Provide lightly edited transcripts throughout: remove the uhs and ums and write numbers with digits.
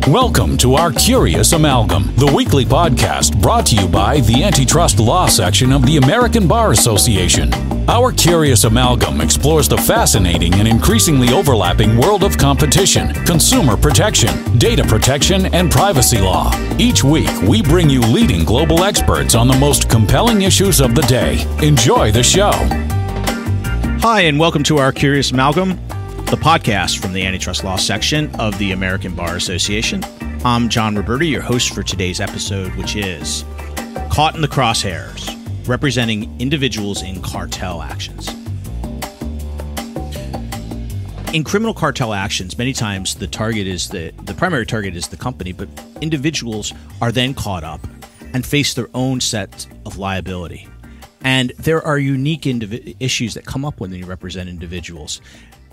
Welcome to our Curious Amalgam, the weekly podcast brought to you by the Antitrust Law section of the American Bar Association. Our Curious Amalgam explores the fascinating and increasingly overlapping world of competition, consumer protection, data protection, and privacy law. Each week, we bring you leading global experts on the most compelling issues of the day. Enjoy the show. Hi, and welcome to our Curious Amalgam, the podcast from the Antitrust Law section of the American Bar Association. I'm John Roberti, your host for today's episode, which is Caught in the Crosshairs, representing individuals in cartel actions. In criminal cartel actions, many times the primary target is the company, but individuals are then caught up and face their own set of liability. And there are unique issues that come up when you represent individuals.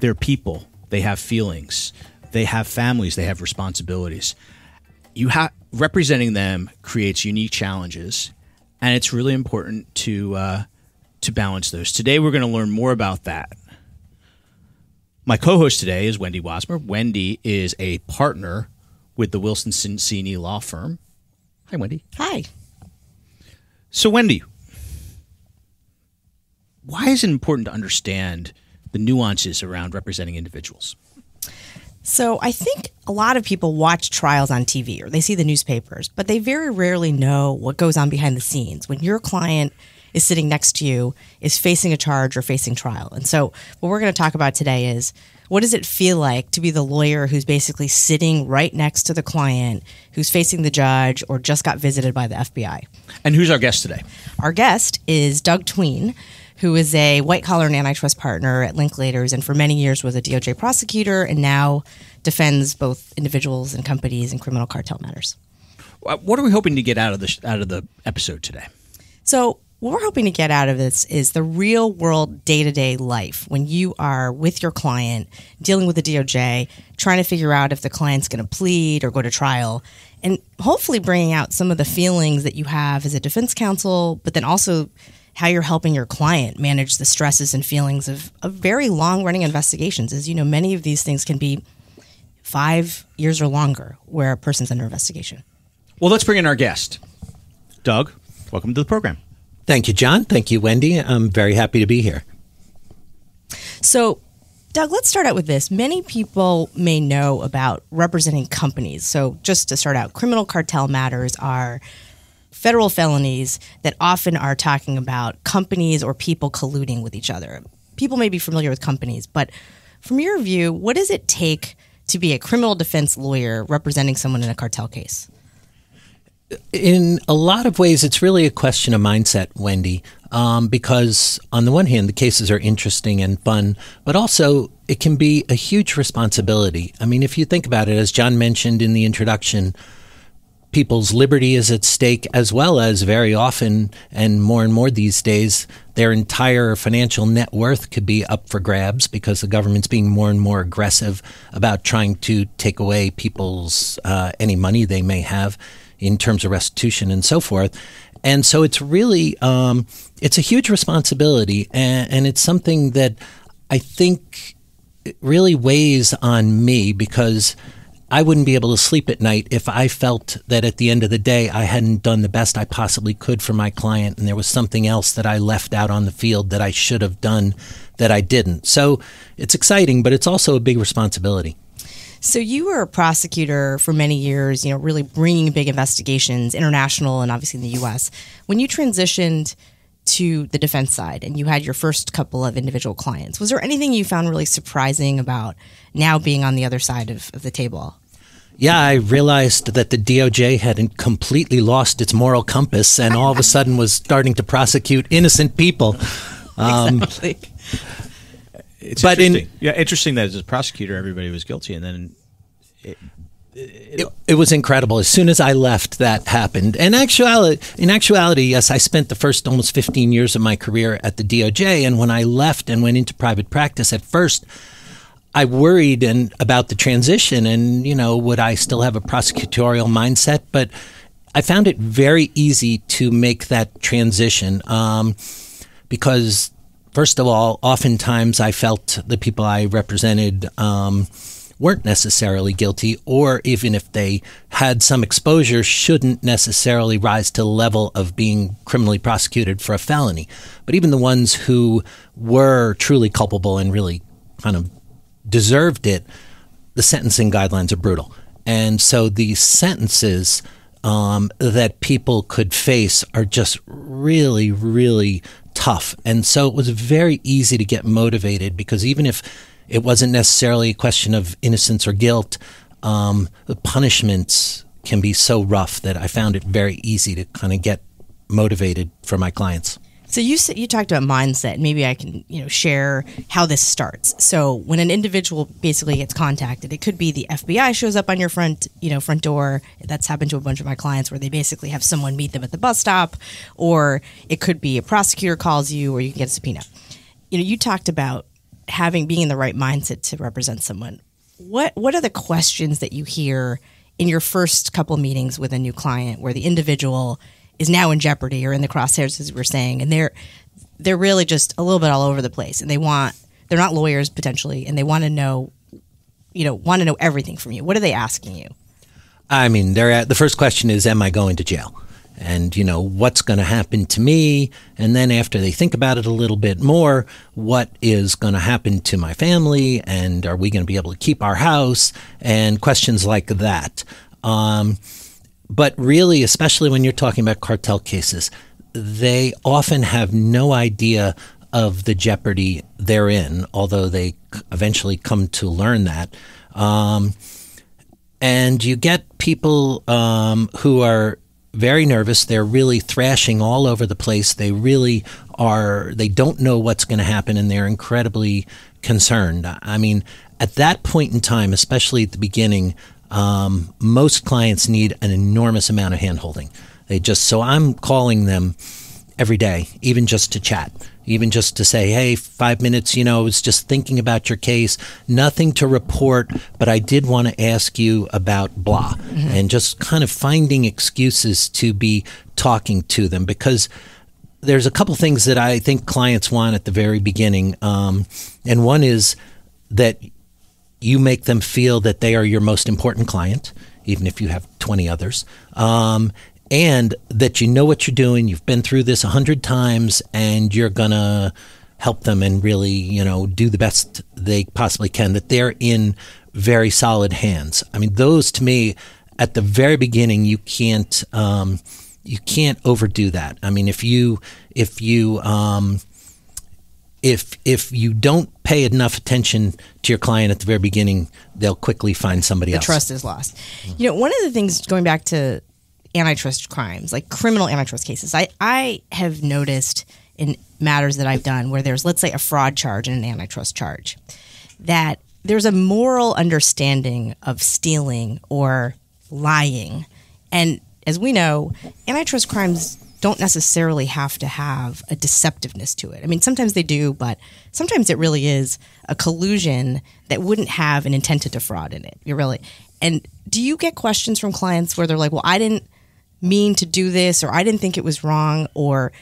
They're people. They have feelings. They have families. They have responsibilities. Representing them creates unique challenges, and it's really important to balance those. Today, we're going to learn more about that. My co-host today is Wendy Waszmer. Wendy is a partner with the Wilson Sonsini law firm. Hi, Wendy. Hi. So, Wendy, why is it important to understand the nuances around representing individuals? So I think a lot of people watch trials on TV or they see the newspapers, but they very rarely know what goes on behind the scenes when your client is sitting next to you, is facing a charge or facing trial. And so what we're going to talk about today is, what does it feel like to be the lawyer who's basically sitting right next to the client, who's facing the judge or just got visited by the FBI? And who's our guest today? Our guest is Doug Tween, who is a white-collar and antitrust partner at Linklaters and for many years was a DOJ prosecutor and now defends both individuals and companies in criminal cartel matters. What are we hoping to get out of the episode today? So what we're hoping to get out of this is the real-world day-to-day life when you are with your client, dealing with the DOJ, trying to figure out if the client's going to plead or go to trial, and hopefully bringing out some of the feelings that you have as a defense counsel, but then also how you're helping your client manage the stresses and feelings of very long-running investigations. As you know, many of these things can be 5 years or longer where a person's under investigation. Well, let's bring in our guest. Doug, welcome to the program. Thank you, John. Thank you, Wendy. I'm very happy to be here. So, Doug, let's start out with this. Many people may know about representing companies. So just to start out, criminal cartel matters are federal felonies that often are talking about companies or people colluding with each other. People may be familiar with companies, but from your view, what does it take to be a criminal defense lawyer representing someone in a cartel case? In a lot of ways, it's really a question of mindset, Wendy, because on the one hand, the cases are interesting and fun, but also it can be a huge responsibility. I mean, if you think about it, as John mentioned in the introduction, people's liberty is at stake, as well as very often and more these days, their entire financial net worth could be up for grabs because the government's being more and more aggressive about trying to take away people's any money they may have in terms of restitution and so forth. And so it's really it's a huge responsibility, and it's something that I think really weighs on me because I wouldn't be able to sleep at night if I felt that at the end of the day I hadn't done the best I possibly could for my client and there was something else that I left out on the field that I should have done that I didn't. So it's exciting, but it's also a big responsibility. So you were a prosecutor for many years, really bringing big investigations, international and obviously in the U.S. When you transitioned to the defense side and you had your first couple of individual clients, was there anything you found really surprising about now being on the other side of the table? Yeah, I realized that the DOJ hadn't completely lost its moral compass and all of a sudden was starting to prosecute innocent people. Exactly. It's interesting. Interesting that as a prosecutor, everybody was guilty, and then it was incredible. As soon as I left, that happened. And in actuality, yes, I spent the first almost 15 years of my career at the DOJ, and when I left and went into private practice, at first, I worried about the transition and, would I still have a prosecutorial mindset? But I found it very easy to make that transition because, first of all, oftentimes I felt the people I represented weren't necessarily guilty, or even if they had some exposure, shouldn't necessarily rise to the level of being criminally prosecuted for a felony. But even the ones who were truly culpable and really kind of deserved it, the sentencing guidelines are brutal. And so these sentences that people could face are just really, really tough. And so it was very easy to get motivated, because even if it wasn't necessarily a question of innocence or guilt, the punishments can be so rough that I found it very easy to kind of get motivated for my clients. So you talked about mindset. Maybe I can share how this starts. So when an individual basically gets contacted, it could be the FBI shows up on your front door. That's happened to a bunch of my clients, where they basically have someone meet them at the bus stop, or it could be a prosecutor calls you, or you can get a subpoena. You talked about being in the right mindset to represent someone. What are the questions that you hear in your first couple meetings with a new client, where the individual is now in jeopardy or in the crosshairs, as we were saying, and they're really just a little bit all over the place, and they're not lawyers potentially, and they want to know everything from you. What are they asking you? I mean, the first question is, am I going to jail? And, what's going to happen to me? And then after they think about it a little bit more, what is going to happen to my family? And are we going to be able to keep our house? And questions like that. But really, especially when you're talking about cartel cases, they often have no idea of the jeopardy they're in, although they eventually come to learn that. And you get people who are very nervous. They're really thrashing all over the place. They really are. They don't know what's going to happen, and they're incredibly concerned. I mean, at that point in time, especially at the beginning, most clients need an enormous amount of handholding. So I'm calling them every day, even just to chat, even just to say, hey, 5 minutes, I was just thinking about your case, nothing to report, but I did want to ask you about blah, and just kind of finding excuses to be talking to them, because there's a couple things that I think clients want at the very beginning. And one is that you make them feel that they are your most important client, even if you have 20 others, and that you know what you're doing. You've been through this 100 times, and you're going to help them and really, do the best they possibly can, that they're in very solid hands. I mean, those, to me, at the very beginning, you can't overdo that. I mean, if you don't pay enough attention to your client at the very beginning, they'll quickly find somebody else. The trust is lost. One of the things, going back to antitrust crimes, like criminal antitrust cases, I have noticed in matters that I've done where there's, let's say, a fraud charge and an antitrust charge, that there's a moral understanding of stealing or lying. And as we know, antitrust crimes don't necessarily have to have a deceptiveness to it. I mean, sometimes they do, but sometimes it really is a collusion that wouldn't have an intent to defraud in it. And do you get questions from clients where they're like, well, I didn't mean to do this, or I didn't think it was wrong, or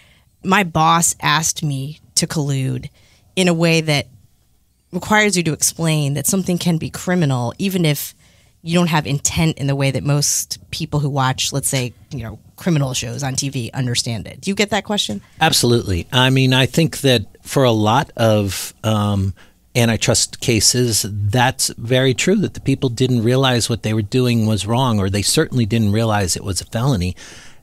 my boss asked me to collude, in a way that requires you to explain that something can be criminal, even if you don't have intent in the way that most people who watch, let's say, criminal shows on TV understand it. Do you get that question? Absolutely. I mean, I think that for a lot of antitrust cases, that's very true, that the people didn't realize what they were doing was wrong, or they certainly didn't realize it was a felony.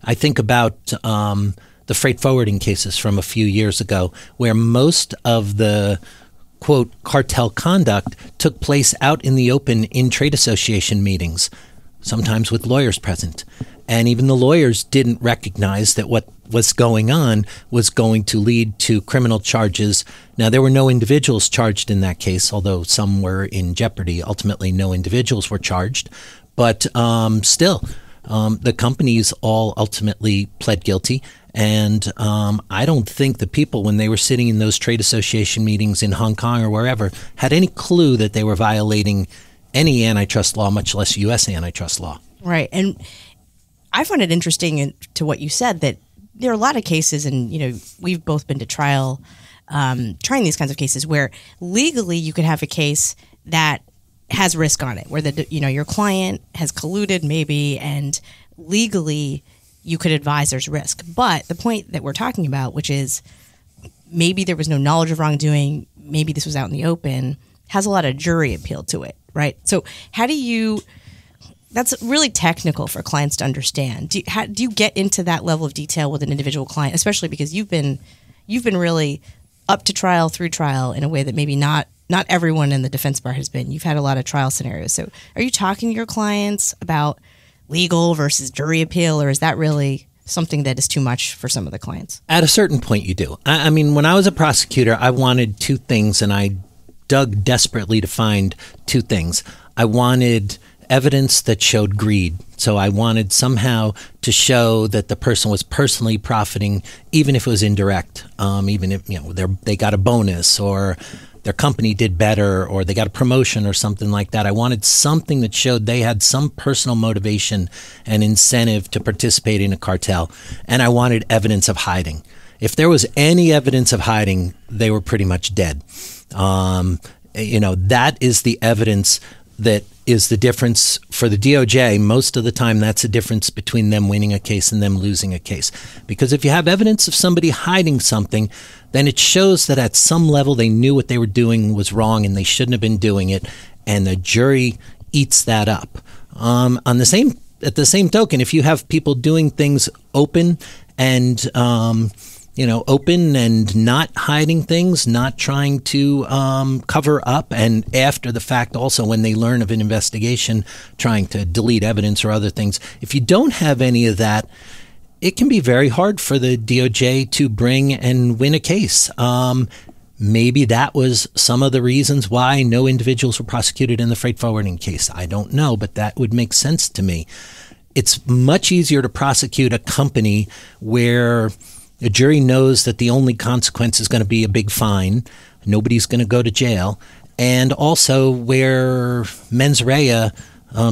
I think about the freight forwarding cases from a few years ago, where most of the quote, cartel conduct took place out in the open in trade association meetings, sometimes with lawyers present. And even the lawyers didn't recognize that what was going on was going to lead to criminal charges. Now, there were no individuals charged in that case, although some were in jeopardy. Ultimately, no individuals were charged. But still, the companies all ultimately pled guilty. And I don't think the people, when they were sitting in those trade association meetings in Hong Kong or wherever, had any clue that they were violating any antitrust law, much less U.S. antitrust law. Right. And I find it interesting to what you said, that there are a lot of cases, and we've both been to trial trying these kinds of cases, where legally you could have a case that has risk on it, where your client has colluded maybe, and legally you could advise there's risk. But the point that we're talking about, which is maybe there was no knowledge of wrongdoing, maybe this was out in the open, has a lot of jury appeal to it, right? So how do you? That's really technical for clients to understand. Do you get into that level of detail with an individual client, especially because you've been really up to trial, through trial, in a way that maybe not everyone in the defense bar has been. You've had a lot of trial scenarios. So are you talking to your clients about legal versus jury appeal, or is that really something that is too much for some of the clients? At a certain point, you do. I mean, when I was a prosecutor, I wanted two things, and I dug desperately to find two things. I wanted evidence that showed greed. So I wanted somehow to show that the person was personally profiting, even if it was indirect, even if they got a bonus, or their company did better, or they got a promotion or something like that. I wanted something that showed they had some personal motivation and incentive to participate in a cartel. And I wanted evidence of hiding. If there was any evidence of hiding, they were pretty much dead. That is the evidence that is the difference for the DOJ. Most of the time, that's the difference between them winning a case and them losing a case. Because if you have evidence of somebody hiding something, then it shows that at some level they knew what they were doing was wrong and they shouldn't have been doing it, and the jury eats that up. At the same token, if you have people doing things open and open and not hiding things, not trying to cover up, and after the fact also when they learn of an investigation, trying to delete evidence or other things. If you don't have any of that, it can be very hard for the DOJ to bring and win a case. Maybe that was some of the reasons why no individuals were prosecuted in the freight forwarding case. I don't know, but that would make sense to me. It's much easier to prosecute a company where the jury knows that the only consequence is going to be a big fine. Nobody's going to go to jail. And also where mens rea,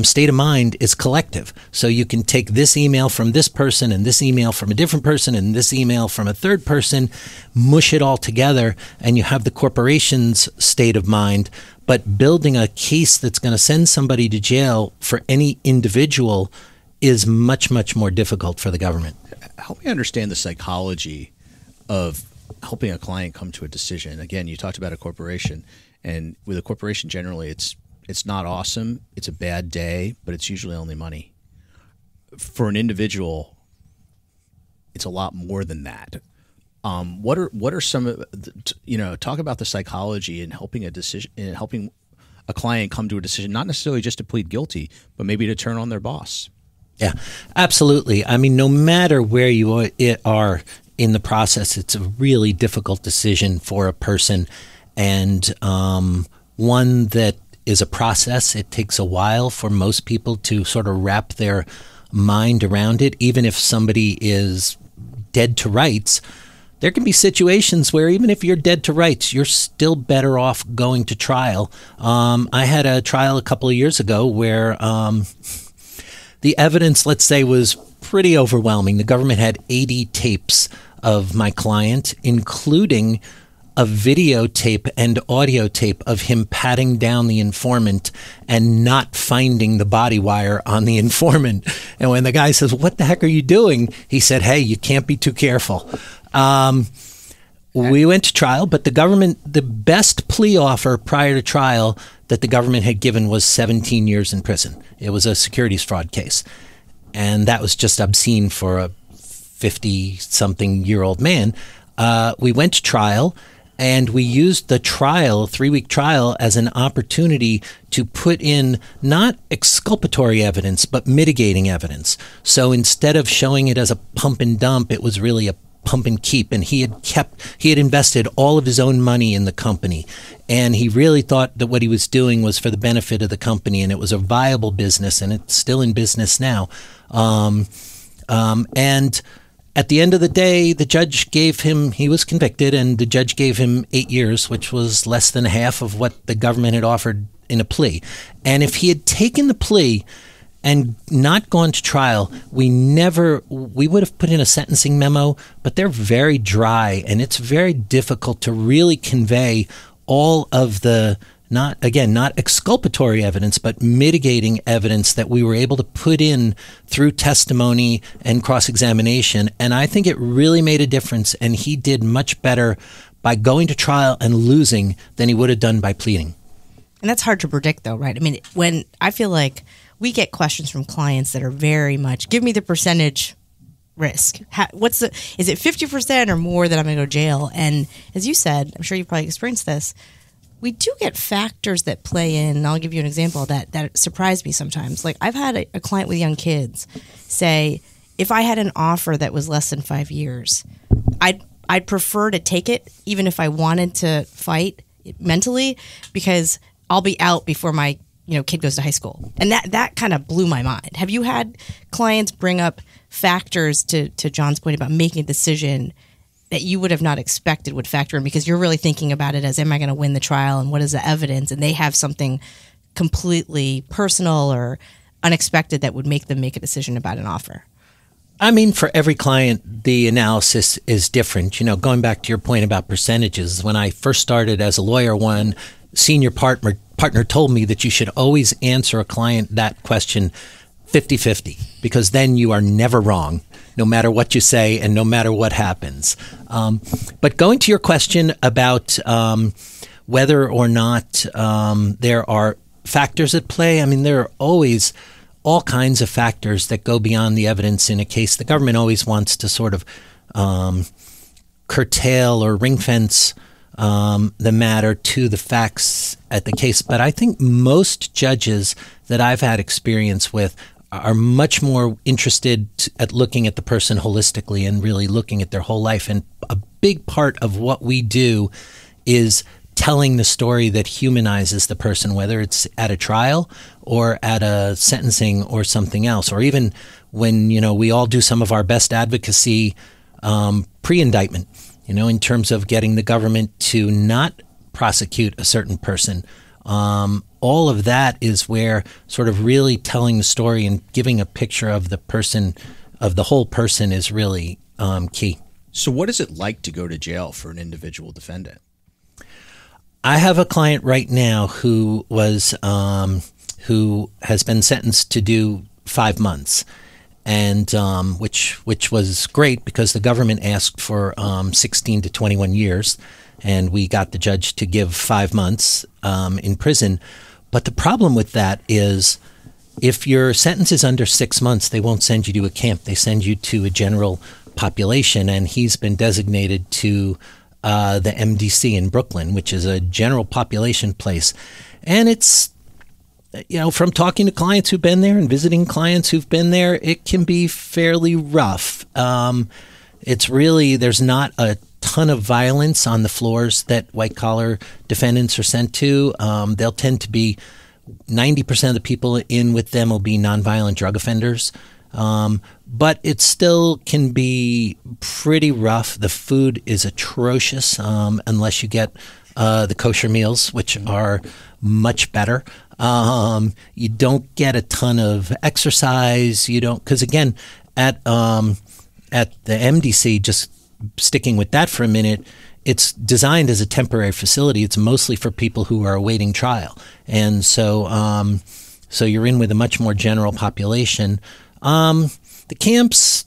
state of mind, is collective. So you can take this email from this person and this email from a different person and this email from a third person, mush it all together, and you have the corporation's state of mind. But building a case that's going to send somebody to jail for any individual is much, much more difficult for the government. Help me understand the psychology of helping a client come to a decision. Again, you talked about a corporation, and with a corporation generally it's not awesome, it's a bad day, but it's usually only money. For an individual, it's a lot more than that. What are some of talk about the psychology in helping a decision, in helping a client come to a decision, not necessarily just to plead guilty, but maybe to turn on their boss. Yeah, absolutely. I mean, no matter where you are in the process, it's a really difficult decision for a person, and one that is a process. It takes a while for most people to sort of wrap their mind around it. Even if somebody is dead to rights, there can be situations where even if you're dead to rights, you're still better off going to trial. I had a trial a couple of years ago where the evidence, let's say, was pretty overwhelming. The government had 80 tapes of my client, including a videotape and audio tape of him patting down the informant and not finding the body wire on the informant. And when the guy says, "What the heck are you doing?" he said, "Hey, you can't be too careful." We went to trial, but the best plea offer prior to trial that the government had given was 17 years in prison. It was a securities fraud case. And that was just obscene for a 50-something-year-old man. We went to trial, and we used the trial, 3-week trial, as an opportunity to put in not exculpatory evidence, but mitigating evidence. So instead of showing it as a pump and dump, it was really a pump and keep, and he had invested all of his own money in the company, and he really thought that what he was doing was for the benefit of the company, and it was a viable business, and it's still in business now. And at the end of the day, the judge he was convicted, and the judge gave him 8 years, which was less than half of what the government had offered in a plea. And if he had taken the plea and not gone to trial, we would have put in a sentencing memo, but they're very dry, and it's very difficult to really convey all of the not exculpatory evidence, but mitigating evidence that we were able to put in through testimony and cross-examination. And I think it really made a difference. And he did much better by going to trial and losing than he would have done by pleading. And that's hard to predict, though, right? I mean, when I feel like we get questions from clients that are very much, give me the percentage risk. Is it 50% or more that I'm going to go to jail? And as you said, I'm sure you've probably experienced this, we do get factors that play in. And I'll give you an example that surprised me sometimes. Like I've had a client with young kids say, if I had an offer that was less than 5 years, I'd prefer to take it, even if I wanted to fight mentally, because I'll be out before my kid goes to high school. And that kind of blew my mind. Have you had clients bring up factors to John's point about making a decision that you would have not expected would factor in, because you're really thinking about it as, am I going to win the trial and what is the evidence? And they have something completely personal or unexpected that would make them make a decision about an offer. I mean, for every client, the analysis is different. Going back to your point about percentages, when I first started as a lawyer, one senior partner told me that you should always answer a client that question 50-50, because then you are never wrong, no matter what you say and no matter what happens. But going to your question about whether or not there are factors at play, I mean, there are always all kinds of factors that go beyond the evidence in a case. The government always wants to sort of curtail or ring fence the matter to the facts at the case. But I think most judges that I've had experience with are much more interested at looking at the person holistically and really looking at their whole life. And a big part of what we do is telling the story that humanizes the person, whether it's at a trial or at a sentencing or something else, or even when, we all do some of our best advocacy pre-indictment, in terms of getting the government to not prosecute a certain person. All of that is where sort of really telling the story and giving a picture of the person, of the whole person, is really key. So what is it like to go to jail for an individual defendant? I have a client right now who has been sentenced to do 5 months, and which was great because the government asked for 16 to 21 years, and we got the judge to give 5 months in prison. But the problem with that is, if your sentence is under 6 months, they won't send you to a camp. They send you to a general population, and he's been designated to the MDC in Brooklyn, which is a general population place. And it's, from talking to clients who've been there and visiting clients who've been there, it can be fairly rough. It's really, there's not a ton of violence on the floors that white-collar defendants are sent to. They'll tend to be, 90% of the people in with them will be nonviolent drug offenders. But it still can be pretty rough. The food is atrocious unless you get the kosher meals, which are much better. You don't get a ton of exercise. You don't, because again, at the MDC, just sticking with that for a minute, it's designed as a temporary facility. It's mostly for people who are awaiting trial, and so you're in with a much more general population. The camps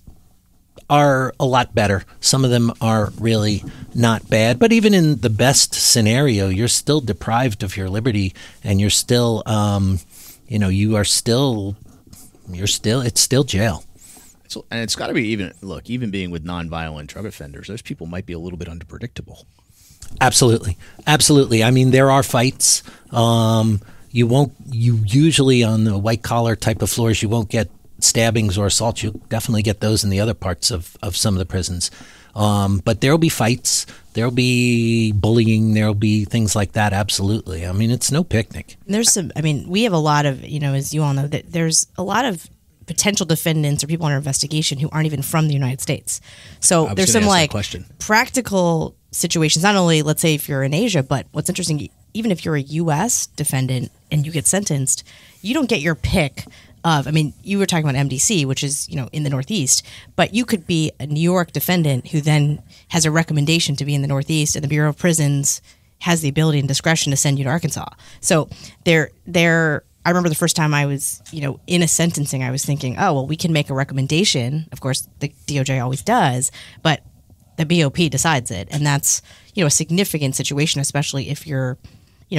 are a lot better. Some of them are really not bad, but even in the best scenario, you're still deprived of your liberty, and you're still, it's still jail. And it's got to be even being with nonviolent drug offenders, those people might be a little bit unpredictable. Absolutely. I mean, there are fights. You usually on the white collar type of floors, you won't get stabbings or assaults. You'll definitely get those in the other parts of some of the prisons. But there'll be fights. There'll be bullying. There'll be things like that. Absolutely. I mean, it's no picnic. We have a lot of, as you all know, that there's a lot of potential defendants or people under investigation who aren't even from the United States. So there's some practical situations, not only, let's say, if you're in Asia, but what's interesting, even if you're a U.S. defendant and you get sentenced, you don't get your pick of, you were talking about MDC, which is, in the Northeast, but you could be a New York defendant who then has a recommendation to be in the Northeast, and the Bureau of Prisons has the ability and discretion to send you to Arkansas. So I remember the first time I was, in a sentencing, I was thinking, oh, well, we can make a recommendation. Of course, the DOJ always does, but the BOP decides it. And that's, a significant situation, especially if your,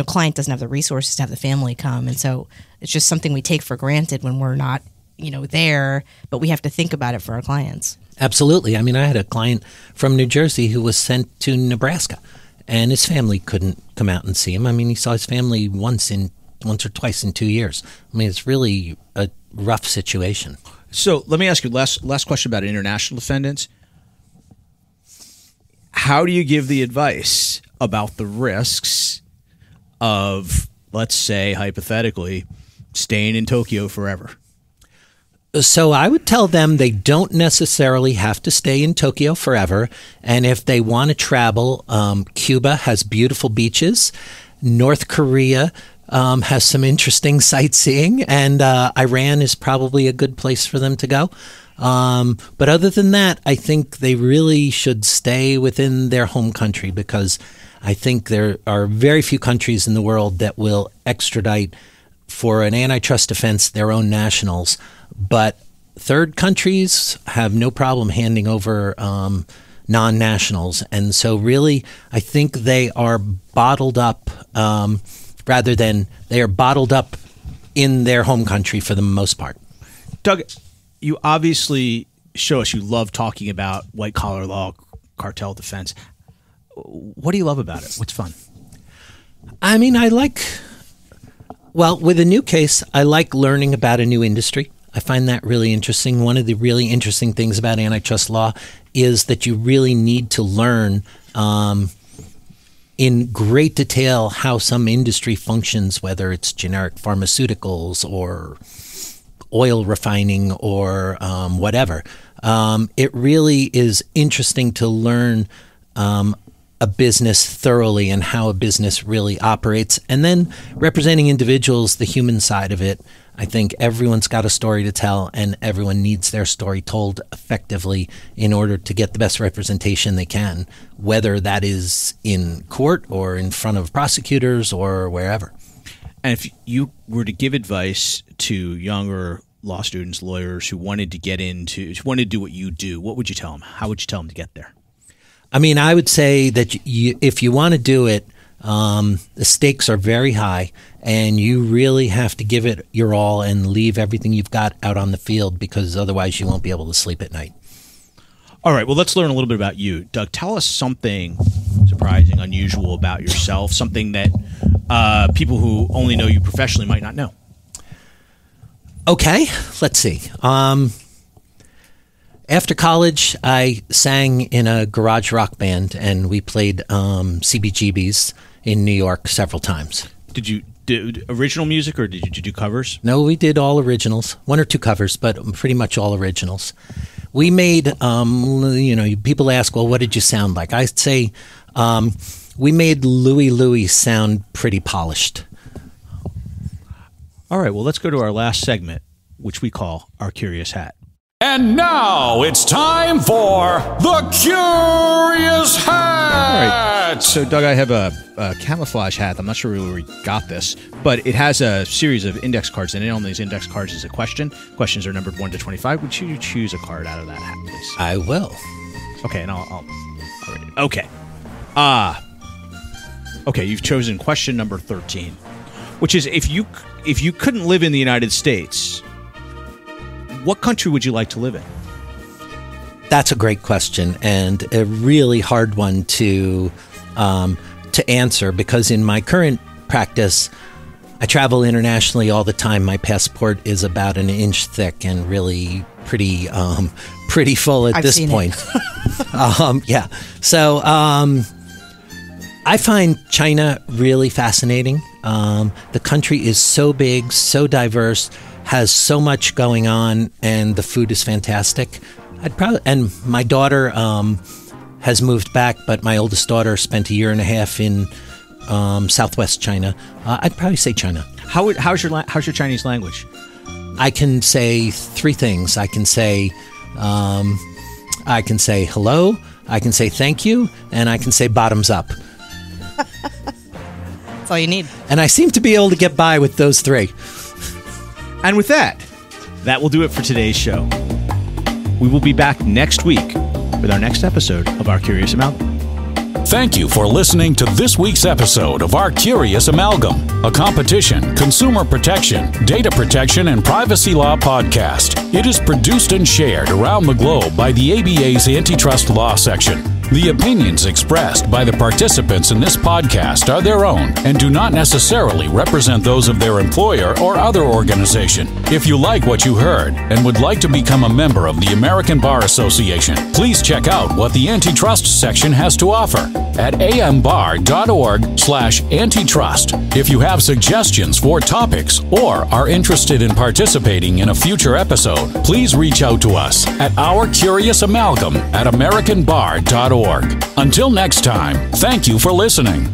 client doesn't have the resources to have the family come. And so it's just something we take for granted when we're not, there, but we have to think about it for our clients. Absolutely. I mean, I had a client from New Jersey who was sent to Nebraska, and his family couldn't come out and see him. I mean, he saw his family once or twice in 2 years. I mean, it's really a rough situation. So let me ask you last question about international defendants. How do you give the advice about the risks of, let's say, hypothetically, staying in Tokyo forever? So I would tell them they don't necessarily have to stay in Tokyo forever. And if they want to travel, Cuba has beautiful beaches. North Korea has some interesting sightseeing. And Iran is probably a good place for them to go. But other than that, I think they really should stay within their home country, because I think there are very few countries in the world that will extradite for an antitrust offense their own nationals. But third countries have no problem handing over non-nationals. And so really, I think they are bottled up rather than they are bottled up in their home country for the most part. Doug, you obviously show us you love talking about white-collar law, cartel defense. What do you love about it? What's fun? I mean, with a new case, I like learning about a new industry. I find that really interesting. One of the really interesting things about antitrust law is that you really need to learn in great detail how some industry functions, whether it's generic pharmaceuticals or oil refining or whatever. It really is interesting to learn a business thoroughly and how a business really operates. And then representing individuals, the human side of it, I think everyone's got a story to tell, and everyone needs their story told effectively in order to get the best representation they can, whether that is in court or in front of prosecutors or wherever. And if you were to give advice to younger law students, lawyers who wanted to do what you do, what would you tell them? How would you tell them to get there? I mean, I would say that if you want to do it, the stakes are very high, and you really have to give it your all and leave everything you've got out on the field, because otherwise you won't be able to sleep at night. All right, well, let's learn a little bit about you. Doug, tell us something surprising, unusual about yourself, something that people who only know you professionally might not know. Okay, let's see. After college, I sang in a garage rock band, and we played CBGBs in New York several times. Did you do original music, or did you do covers? No, we did all originals. One or two covers, but pretty much all originals. We made, people ask, well, what did you sound like? I'd say we made Louie Louie sound pretty polished. All right, well, let's go to our last segment, which we call Our Curious Hat. And now it's time for the Curious Hat. All right. So, Doug, I have a camouflage hat. I'm not sure where we got this, but it has a series of index cards, and on these index cards is a question. Questions are numbered 1 to 25. Would you choose a card out of that hat, please? I will. Okay, and I'll read it. Okay. Okay, you've chosen question number 13, which is if you couldn't live in the United States, what country would you like to live in? That's a great question, and a really hard one to answer, because in my current practice, I travel internationally all the time. My passport is about an inch thick and really pretty full at this point. Yeah. So I find China really fascinating. The country is so big, so diverse, has so much going on, and the food is fantastic. And my daughter has moved back, but my oldest daughter spent a year and a half in Southwest China. I'd probably say China. How's your Chinese language? I can say three things. I can say hello, I can say thank you, and I can say bottoms up. all you need. And I seem to be able to get by with those 3. And with that will do it for today's show. We will be back next week with our next episode of Our Curious Amalgam. Thank you for listening to this week's episode of Our Curious Amalgam, a competition, consumer protection, data protection, and privacy law podcast. It is produced and shared around the globe by the ABA's Antitrust Law Section. The opinions expressed by the participants in this podcast are their own and do not necessarily represent those of their employer or other organization. If you like what you heard and would like to become a member of the American Bar Association, please check out what the Antitrust section has to offer at ambar.org/antitrust. If you have suggestions for topics or are interested in participating in a future episode, please reach out to us at ourcuriousamalgam@americanbar.org. Until next time, thank you for listening.